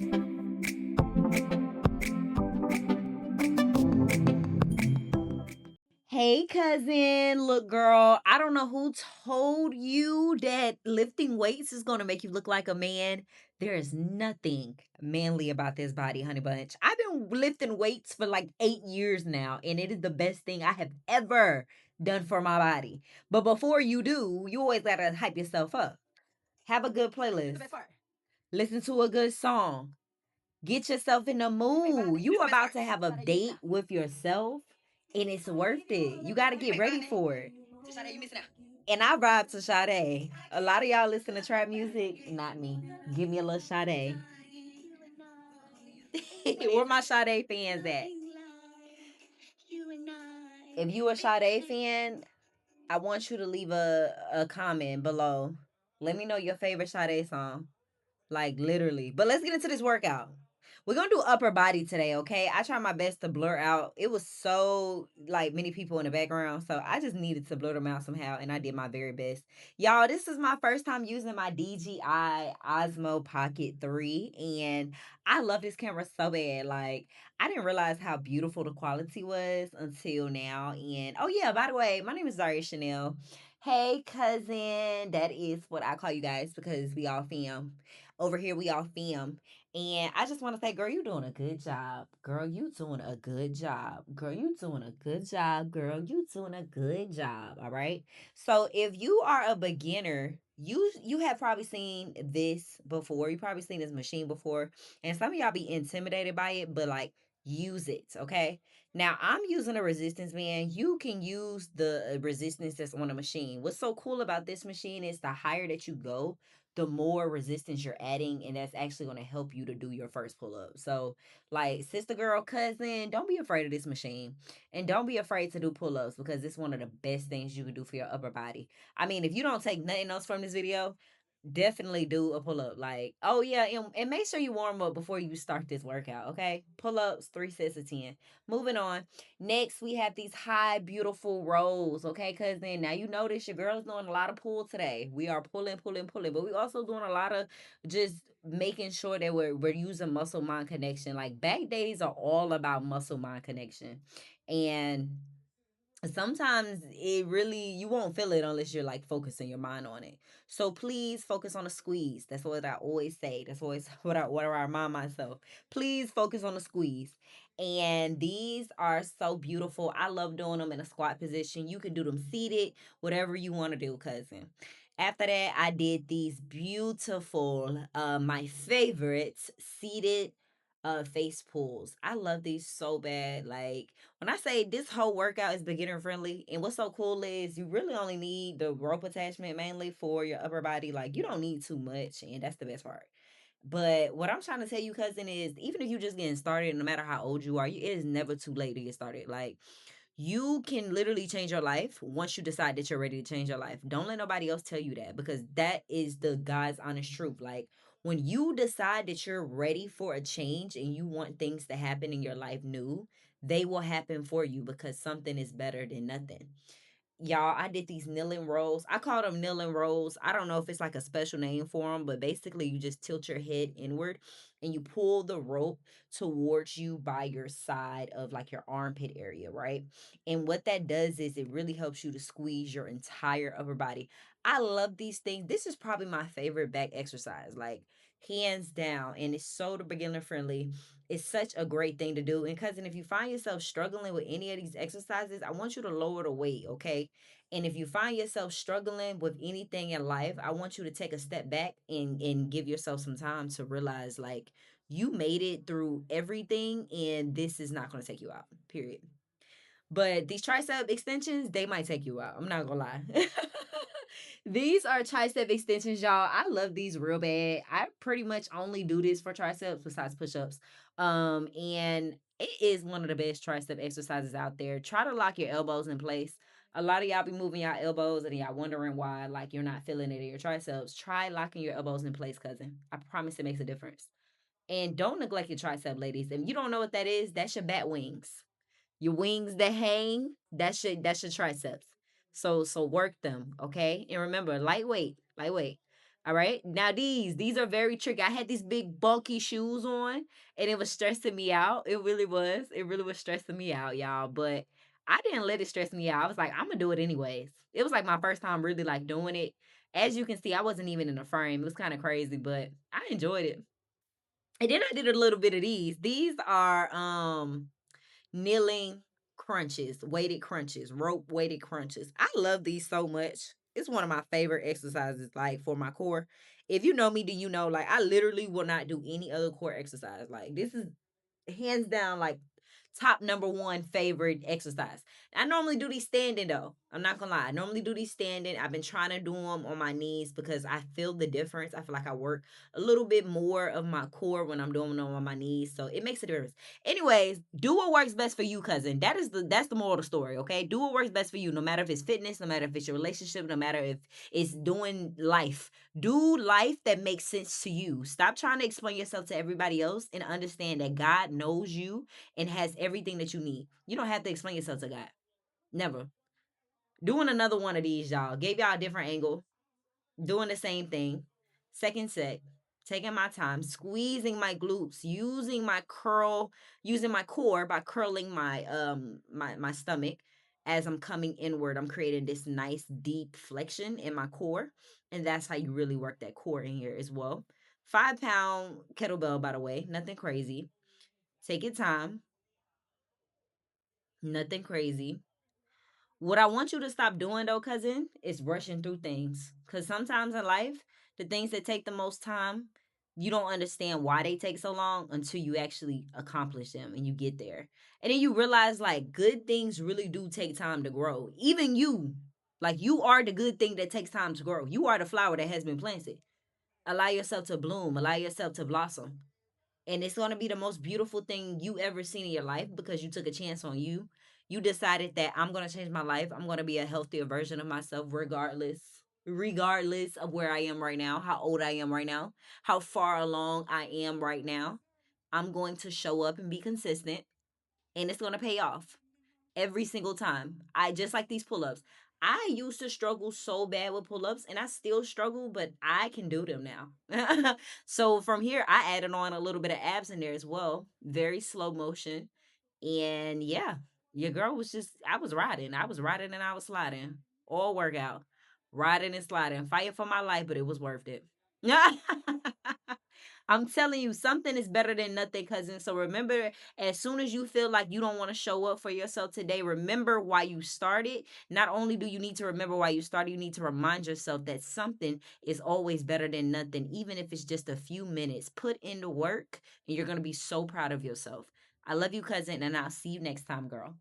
Hey, cousin. Look, girl, I don't know who told you that lifting weights is going to make you look like a man. There is nothing manly about this body, honey bunch. I've been lifting weights for like 8 years now, and it is the best thing I have ever done for my body. But before you do, you always got to hype yourself up. Have a good playlist. Listen to a good song. Get yourself in the mood. You about to have a date with yourself, and it's worth it. You got to get ready for it. And I vibe to Sade. A lot of y'all listen to trap music. Not me. Give me a little Sade. Where my Sade fans at? If you a Sade fan, I want you to leave a comment below. Let me know your favorite Sade song. Like literally. But let's get into this workout. We're gonna do upper body today, okay? I try my best to blur out. It was so like many people in the background, so I just needed to blur them out somehow, and I did my very best. Y'all, this is my first time using my DJI Osmo Pocket 3, and I love this camera so bad. Like, I didn't realize how beautiful the quality was until now. And oh yeah, by the way, my name is Zaria Chanel. Hey cousin, that is what I call you guys because we all fam. Over here we all fam. And I just want to say, girl, you doing a good job. Girl, you doing a good job. Girl, you doing a good job. Girl, you doing a good job. All right. So if you are a beginner, you have probably seen this before. You probably seen this machine before. And some of y'all be intimidated by it, but like use it. Okay. Now I'm using a resistance band. You can use the resistance that's on the machine. What's so cool about this machine is the higher that you go, the more resistance you're adding, and that's actually going to help you to do your first pull up. So, like, sister girl, cousin, don't be afraid of this machine, and don't be afraid to do pull ups because it's one of the best things you can do for your upper body. I mean, if you don't take nothing else from this video, definitely do a pull up. Like, oh yeah, and make sure you warm up before you start this workout. Okay, pull ups, 3 sets of 10. Moving on. Next, we have these high, beautiful rows. Okay, cousin. Now you notice your girl's doing a lot of pull today. We are pulling, pulling, pulling, but we also doing a lot of just making sure that we're using muscle mind connection. Like back days are all about muscle mind connection, and sometimes it really you won't feel it unless you're like focusing your mind on it. So please focus on the squeeze. That's what I always say. That's always what I remind myself. Please focus on the squeeze. And these are so beautiful. I love doing them in a squat position. You can do them seated, whatever you want to do, cousin. After that, I did these beautiful, my favorites, seated face pulls. I love these so bad. Like when I say this whole workout is beginner friendly, and what's so cool is you really only need the rope attachment mainly for your upper body. Like you don't need too much, and that's the best part. But what I'm trying to tell you, cousin, is even if you're just getting started, no matter how old you are, it is never too late to get started. Like you can literally change your life once you decide that you're ready to change your life. Don't let nobody else tell you that because that is the God's honest truth. Like when you decide that you're ready for a change and you want things to happen in your life new, they will happen for you because something is better than nothing. Y'all, I did these kneeling rolls. I call them kneeling rolls. I don't know if it's like a special name for them, but basically you just tilt your head inward and you pull the rope towards you by your side of like your armpit area, right? And what that does is it really helps you to squeeze your entire upper body. I love these things. This is probably my favorite back exercise, like hands down. And it's so beginner friendly. It's such a great thing to do. And cousin, if you find yourself struggling with any of these exercises, I want you to lower the weight, okay? And if you find yourself struggling with anything in life, I want you to take a step back and give yourself some time to realize like you made it through everything and this is not going to take you out. Period. But these tricep extensions, they might take you out. I'm not gonna lie. These are tricep extensions, y'all. I love these real bad. I pretty much only do this for triceps besides push-ups. And it is one of the best tricep exercises out there. Try to lock your elbows in place. A lot of y'all be moving y'all elbows and y'all wondering why like you're not feeling it in your triceps. Try locking your elbows in place, cousin. I promise it makes a difference. And don't neglect your tricep, ladies. If you don't know what that is, that's your bat wings. Your wings that hang, that's your triceps. So work them, okay? And remember, lightweight, lightweight. All right. Now these are very tricky. I had these big bulky shoes on and it was stressing me out. It really was. It really was stressing me out, y'all. But I didn't let it stress me out. I was like, I'm gonna do it anyways. It was like my first time really like doing it. As you can see, I wasn't even in a frame. It was kind of crazy, but I enjoyed it. And then I did a little bit of these. These are kneeling crunches, weighted crunches, rope weighted crunches. I love these so much. It's one of my favorite exercises, like for my core. If you know me, do you know, like I literally will not do any other core exercise. Like this is hands down like top number one favorite exercise. I normally do these standing though. I'm not gonna lie. I normally do these standing. I've been trying to do them on my knees because I feel the difference. I feel like I work a little bit more of my core when I'm doing them on my knees. So it makes a difference. Anyways, do what works best for you, cousin. That's the moral of the story, okay? Do what works best for you, no matter if it's fitness, no matter if it's your relationship, no matter if it's doing life. Do life that makes sense to you. Stop trying to explain yourself to everybody else and understand that God knows you and has everything that you need. You don't have to explain yourself to God. Never. Doing another one of these, y'all. Gave y'all a different angle. Doing the same thing. Second set. Taking my time, squeezing my glutes, using my core by curling my stomach as I'm coming inward. I'm creating this nice deep flexion in my core. And that's how you really work that core in here as well. 5 pound kettlebell, by the way. Nothing crazy. Take your time. Nothing crazy. What I want you to stop doing though, cousin, is rushing through things. Because sometimes in life, the things that take the most time, you don't understand why they take so long until you actually accomplish them and you get there. And then you realize like good things really do take time to grow. Even you, like you are the good thing that takes time to grow. You are the flower that has been planted. Allow yourself to bloom, allow yourself to blossom, and it's going to be the most beautiful thing you ever seen in your life because you took a chance on you. You decided that I'm going to change my life. I'm going to be a healthier version of myself regardless of where I am right now, how old I am right now, how far along I am right now. I'm going to show up and be consistent, and it's going to pay off every single time. I just like these pull-ups. I used to struggle so bad with pull-ups and I still struggle, but I can do them now. So from here, I added on a little bit of abs in there as well. Very slow motion. And yeah, your girl was just, I was riding. I was riding and I was sliding. All workout. Riding and sliding. Fighting for my life, but it was worth it. I'm telling you, something is better than nothing, cousin. So remember, as soon as you feel like you don't want to show up for yourself today, remember why you started. Not only do you need to remember why you started, you need to remind yourself that something is always better than nothing, even if it's just a few minutes. Put in the work, and you're going to be so proud of yourself. I love you, cousin, and I'll see you next time, girl.